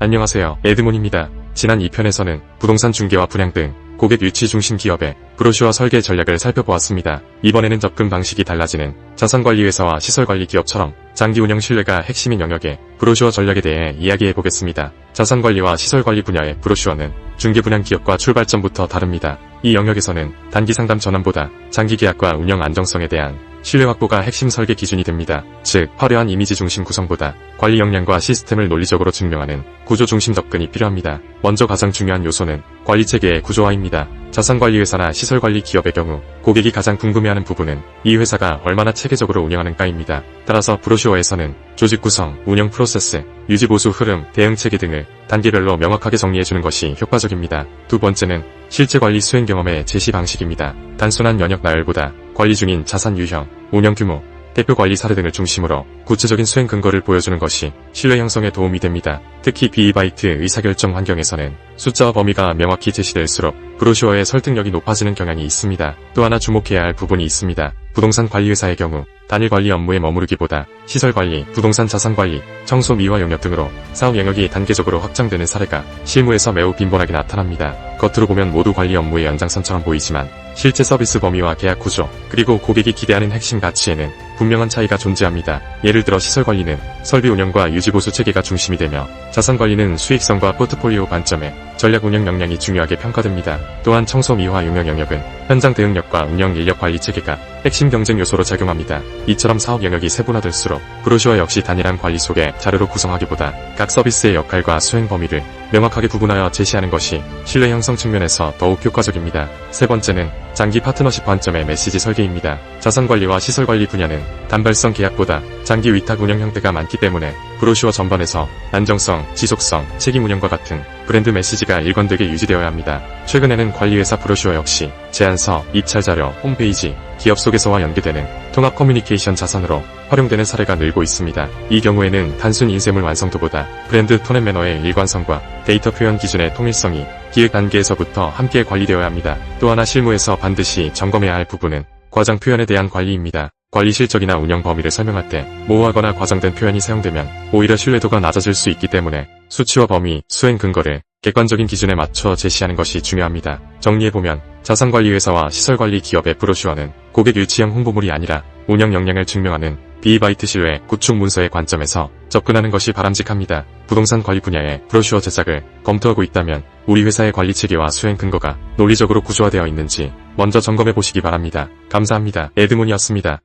안녕하세요. 에드몬입니다. 지난 2편에서는 부동산 중개와 분양 등 고객 유치 중심 기업의 브로슈어 설계 전략을 살펴보았습니다. 이번에는 접근 방식이 달라지는 자산관리회사와 시설관리 기업처럼 장기 운영 신뢰가 핵심인 영역의 브로슈어 전략에 대해 이야기해보겠습니다. 자산관리와 시설관리 분야의 브로슈어는 중개분양 기업과 출발점부터 다릅니다. 이 영역에서는 단기 상담 전환보다 장기 계약과 운영 안정성에 대한 신뢰 확보가 핵심 설계 기준이 됩니다. 즉, 화려한 이미지 중심 구성보다 관리 역량과 시스템을 논리적으로 증명하는 구조 중심 접근이 필요합니다. 먼저 가장 중요한 요소는 관리 체계의 구조화입니다. 자산관리회사나 시설관리 기업의 경우 고객이 가장 궁금해하는 부분은 이 회사가 얼마나 체계적으로 운영하는가입니다. 따라서 브로슈어에서는 조직 구성, 운영 프로세스, 유지 보수 흐름, 대응 체계 등을 단계별로 명확하게 정리해주는 것이 효과적입니다. 두 번째는 실제 관리 수행 경험의 제시 방식입니다. 단순한 연역 나열보다 관리 중인 자산 유형, 운영 규모, 대표 관리 사례 등을 중심으로 구체적인 수행 근거를 보여주는 것이 신뢰 형성에 도움이 됩니다. 특히 비이바이트 의사결정 환경에서는 숫자와 범위가 명확히 제시될수록 브로슈어의 설득력이 높아지는 경향이 있습니다. 또 하나 주목해야 할 부분이 있습니다. 부동산 관리회사의 경우 단일 관리 업무에 머무르기보다 시설관리, 부동산 자산관리, 청소 미화 용역 등으로 사업 영역이 단계적으로 확장되는 사례가 실무에서 매우 빈번하게 나타납니다. 겉으로 보면 모두 관리 업무의 연장선처럼 보이지만 실제 서비스 범위와 계약 구조, 그리고 고객이 기대하는 핵심 가치에는 분명한 차이가 존재합니다. 예를 들어 시설관리는 설비 운영과 유지보수 체계가 중심이 되며 자산관리는 수익성과 포트폴리오 관점에 전략 운영 역량이 중요하게 평가됩니다. 또한 청소 미화 용역 영역은 현장 대응력과 운영 인력 관리 체계가 핵심 경쟁 요소로 작용합니다. 이처럼 사업 영역이 세분화될수록 브로슈어 역시 단일한 관리 속의 자료로 구성하기보다 각 서비스의 역할과 수행 범위를 명확하게 구분하여 제시하는 것이 신뢰 형성 측면에서 더욱 효과적입니다. 세 번째는 장기 파트너십 관점의 메시지 설계입니다. 자산관리와 시설관리 분야는 단발성 계약보다 장기 위탁 운영 형태가 많기 때문에 브로슈어 전반에서 안정성, 지속성, 책임 운영과 같은 브랜드 메시지가 일관되게 유지되어야 합니다. 최근에는 관리회사 브로슈어 역시 제안서, 입찰 자료, 홈페이지, 기업 속에서와 연계되는 통합 커뮤니케이션 자산으로 활용되는 사례가 늘고 있습니다. 이 경우에는 단순 인쇄물 완성도보다 브랜드 톤 앤 매너의 일관성과 데이터 표현 기준의 통일성이 기획 단계에서부터 함께 관리되어야 합니다. 또 하나 실무에서 반드시 점검해야 할 부분은 과장 표현에 대한 관리입니다. 관리 실적이나 운영 범위를 설명할 때 모호하거나 과장된 표현이 사용되면 오히려 신뢰도가 낮아질 수 있기 때문에 수치와 범위, 수행 근거를 객관적인 기준에 맞춰 제시하는 것이 중요합니다. 정리해보면 자산관리회사와 시설관리 기업의 브로슈어는 고객 유치형 홍보물이 아니라 운영 역량을 증명하는 비이바이트 신뢰 구축 문서의 관점에서 접근하는 것이 바람직합니다. 부동산 관리 분야의 브로슈어 제작을 검토하고 있다면 우리 회사의 관리 체계와 수행 근거가 논리적으로 구조화되어 있는지 먼저 점검해 보시기 바랍니다. 감사합니다. 에드몬이었습니다.